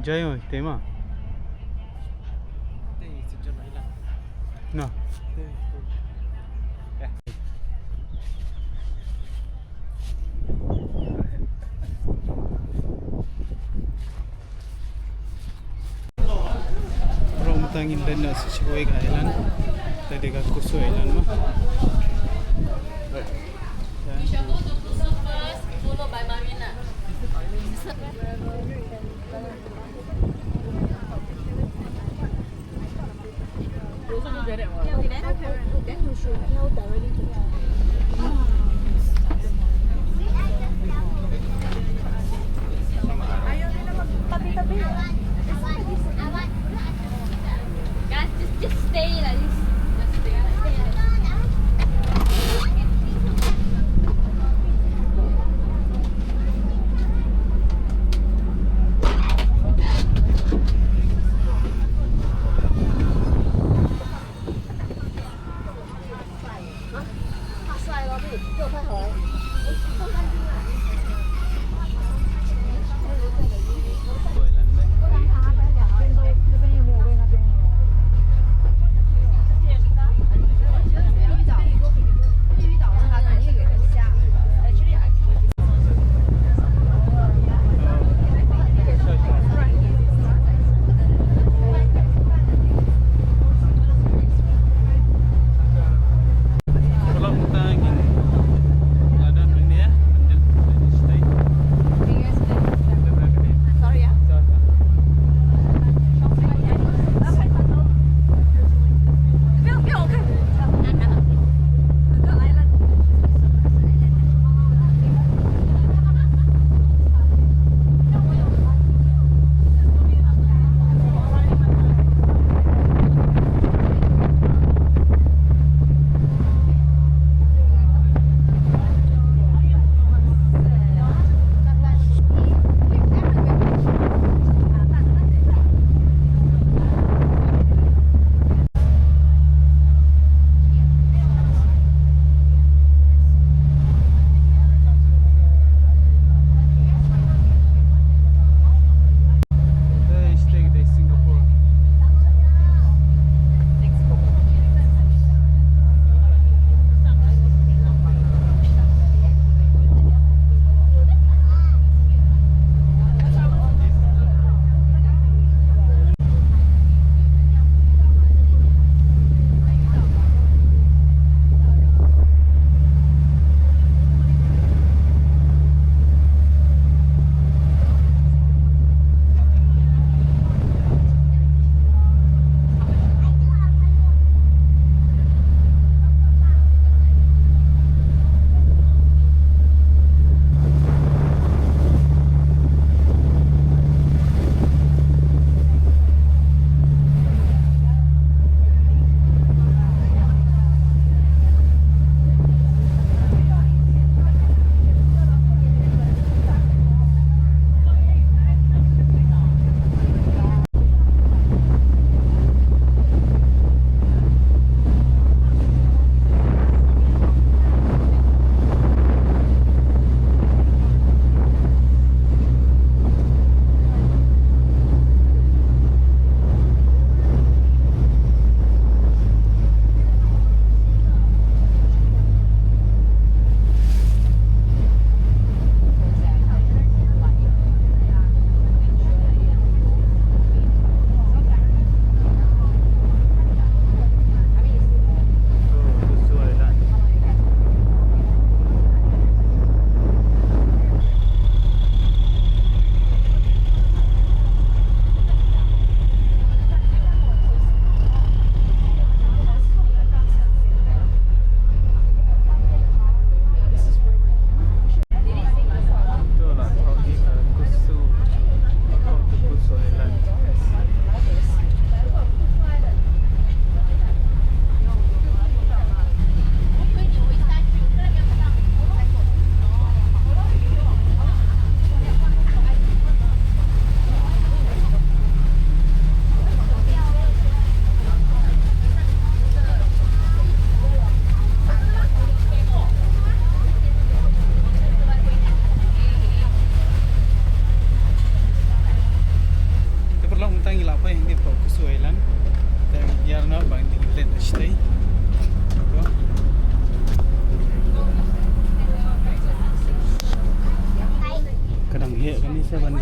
Jaya tema. Nah. Orang tangin dan nasi cikgu Island. Tadi kat Kusu Island mah. We shall go to Kusu first, followed by Marina. Guys, just stay like this. Just stay.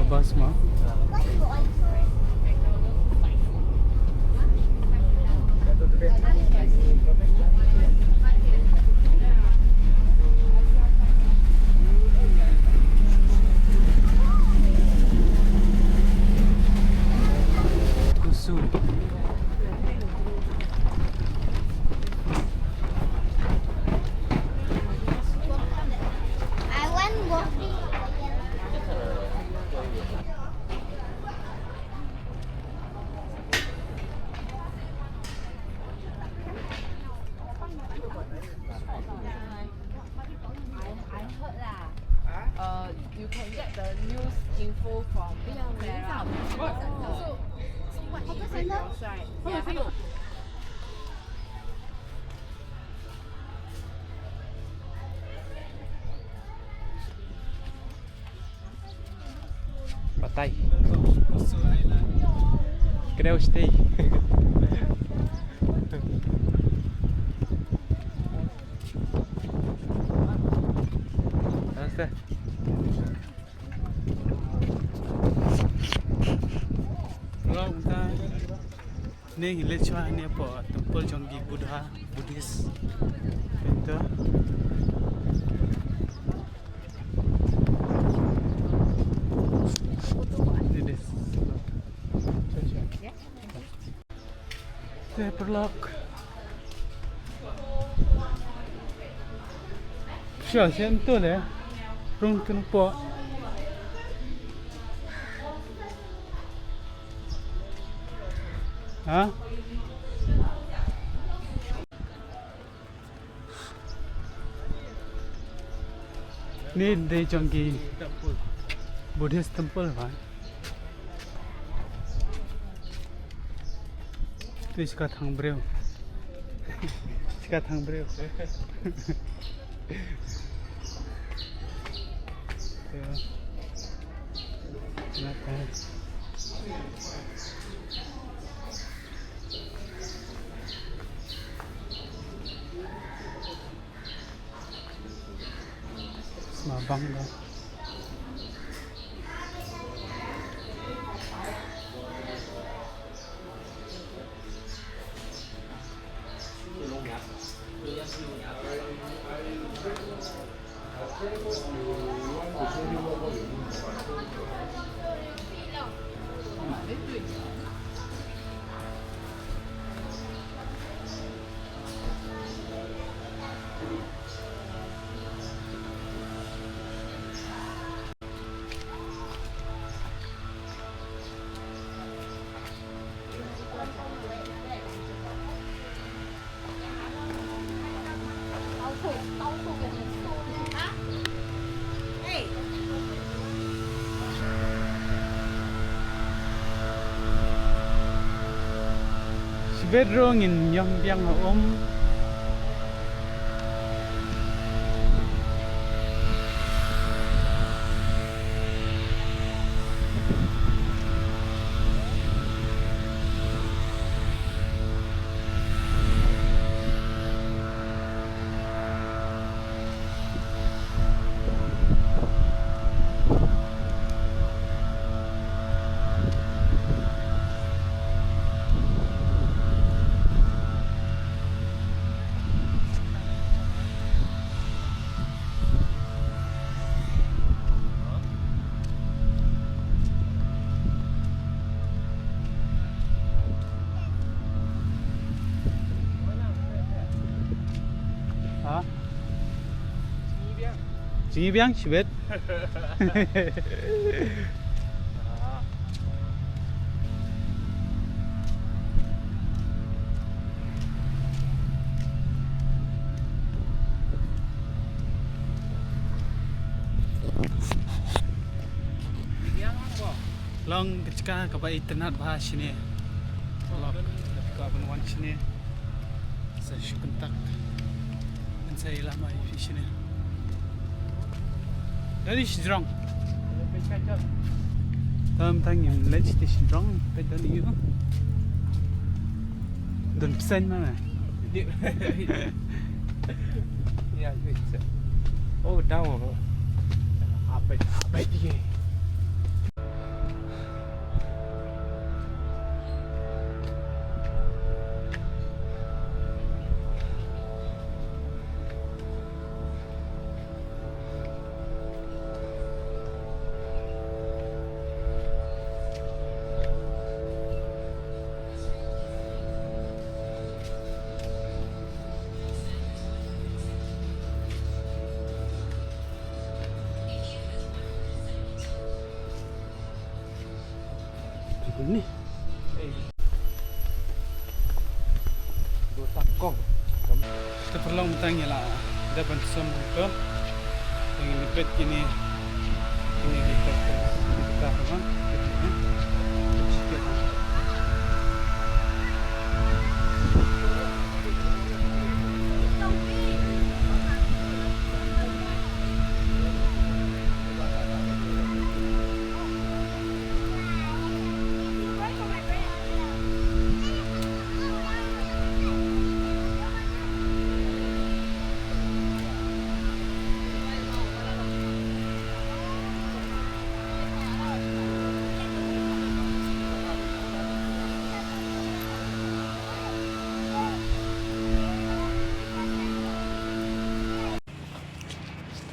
bus mah. Kusu. I want coffee. You can get the news info from Clara. Patay. Kusu Island. Kena stay. Nasta. Kalau kita ni hilachwa ni apa? Temple Jonggi Buddha, Buddhist. Itu. Ini deh. Paperlock. 小先多嘞，用跟播。啊？ Ni dari Jonggi Buddhist temple kan. Tu sekarang breu. Sekarang breu. Kenapa? Mabang dah. Bedroom in Yongbyang Hả? Chị biang chị biết. Long ketika kapai internet bahas sini. Long ketika penuan sini. Saya syukuntak. Dan saya lama di sini. Dari Sijrong. Tangim let's di Sijrong. Pedan itu. Dan pesan mana? Ya, bisa. Oh, down. Apa dia? Ini Dua takong. kita perlu bertanya lah. Dapat sembuh yang lipet ini kita apa?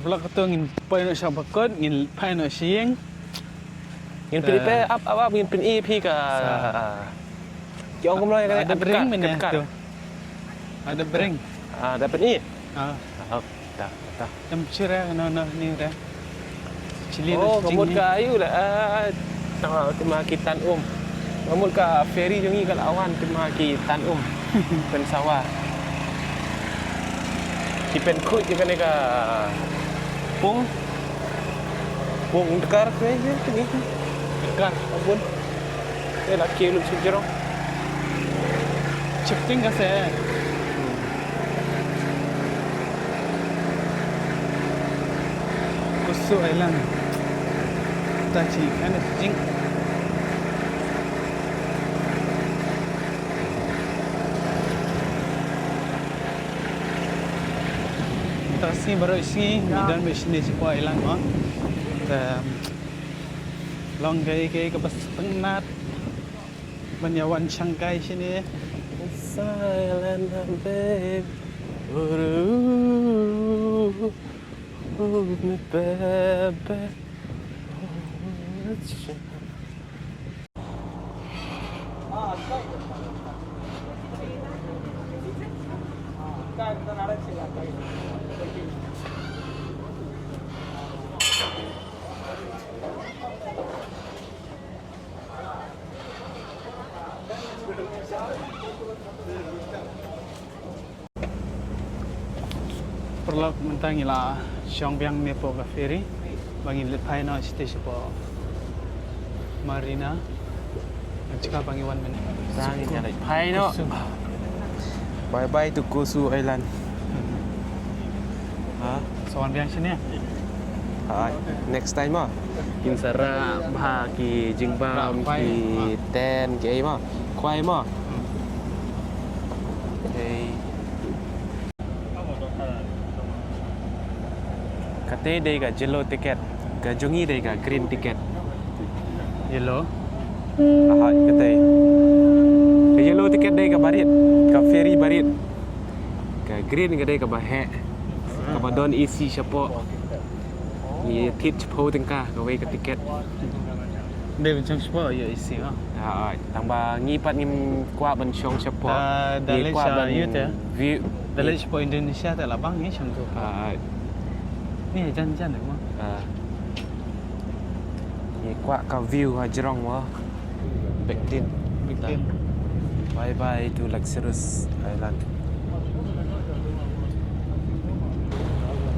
Kalau kata ingin pai nak siapa kot, ingin pai nak siang, Ingin pilih pe apa ingin pilih EP ke yang kamu lah ada bering mana tu? Ada bering. Dapat ni. Ah, Dah. yang cerah, no ni dah. Cili Oh, nasi kamu ni. ke ayu lah. Tema kitan Kamu ke ferry jungi ke lawan tema kitan pen sawah. Kipen kut juga ni ke pung dekar ke ni. Dekat. Ampun. Laki lu sejero. Shifting kasi. Kusu Island. Tachi kan jing. Tasi baru isi dan bisnis sebuah Island oh. Long gay ke pas penat. Banyawan Shanghai sini. Silent babe. Hold me baby. Perlu mentangi lah Xiongbiang ni po ka ferry bangi lepai no station po Marina cakap bangi 1 minute Sangi nyalai pai no. Bye bye to Kusu Island. Soan biang sini ya Next time Kinsara bah ki Jingbam Pai. ki Ten ki ai Kwai Okay. Kate day ka yellow ticket, ka jungi day ka green ticket. yellow Kate. Ka yellow ticket day ka barit, ka ferry barit. Ka green ka day ka bahe. Ka badon isi siapo. Ni tit po tengka ka wei ka ticket. dia macam siapa ya isi Tambah ngipat ngim kuat ban syong siapo. Dalai Shah youth ya View. Dalai siapa Indonesia tak labang ni macam tu ni jangan dah mah Ni kuat ka view Jerong Backdin. bikin Bye bye to Luxurious Island.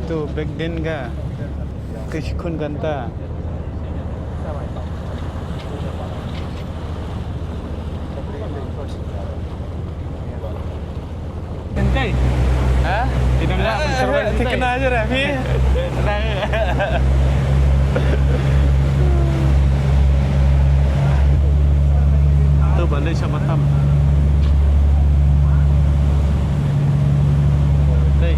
tu back then ga kishkun ganta Kentai tidak nak mencermin kena aja Rafi tenang tu balik sama tam đây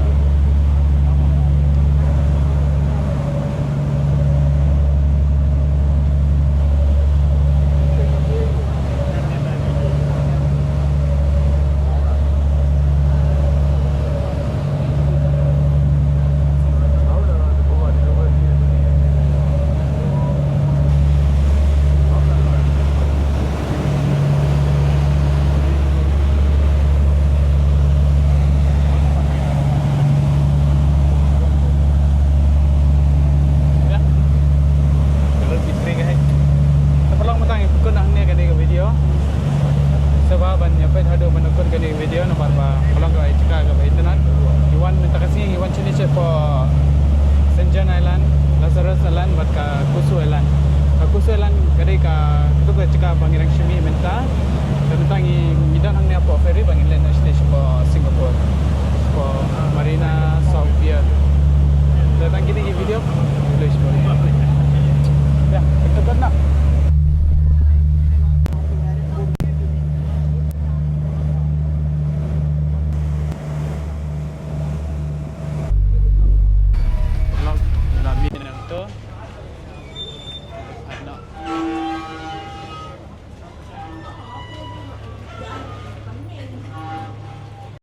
video nomor ba kalau ka ika ka ba internet iwan minta kasih iwan sini po St. John Island, Lazarus Island, bat ka Kusu Island. Ka Kusu Island kadai ka itu ka cika bangirang shimi minta tentang idan hang ni po ferry bangin land station po Singapore po Marina South Pier.